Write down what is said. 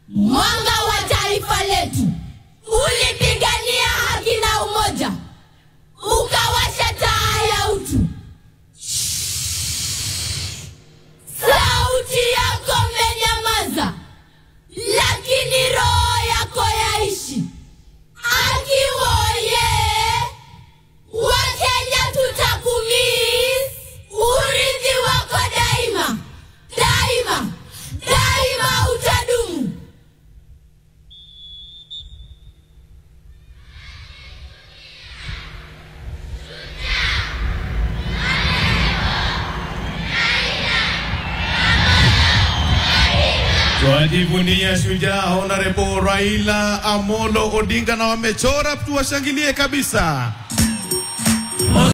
Mwanga wa taifa letu ulipigania haki na umoja, ukawasha taa ya utu. Sauti yako menyamaza, lakini roho yako yaishi. Akiwoye Wakenya tutakumiss, urithi wako daima, daima, daima utadumu. Tuajivunia shujaa Honorable Raila Amolo Odinga, na wamechora, tuwashangilie kabisa.